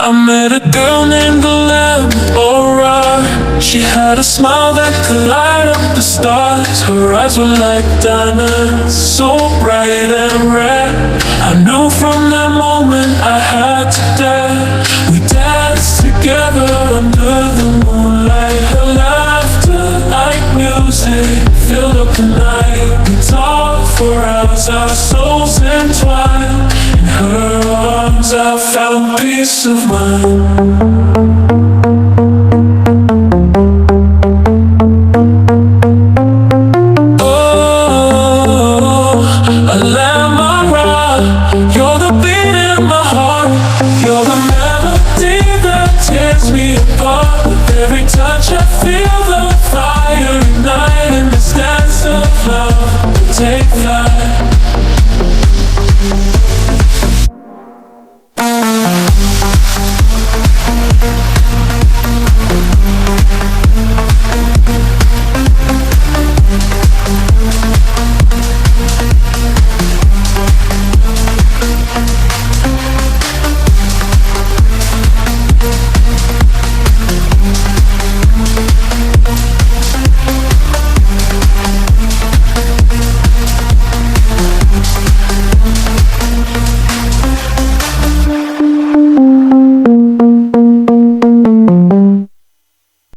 I met a girl named Alam Ara. She had a smile that could light up the stars. Her eyes were like diamonds, so bright and red. I knew from that moment I had to dare. We danced together under the moonlight. Her laughter like music filled up the night. We talked for hours, our souls entwined. In her arms I found peace of mind. Alam Ara, you're the beat in my heart. You're the melody that tears me apart. With every touch I feel the fire ignite in this dance of love. Take flight.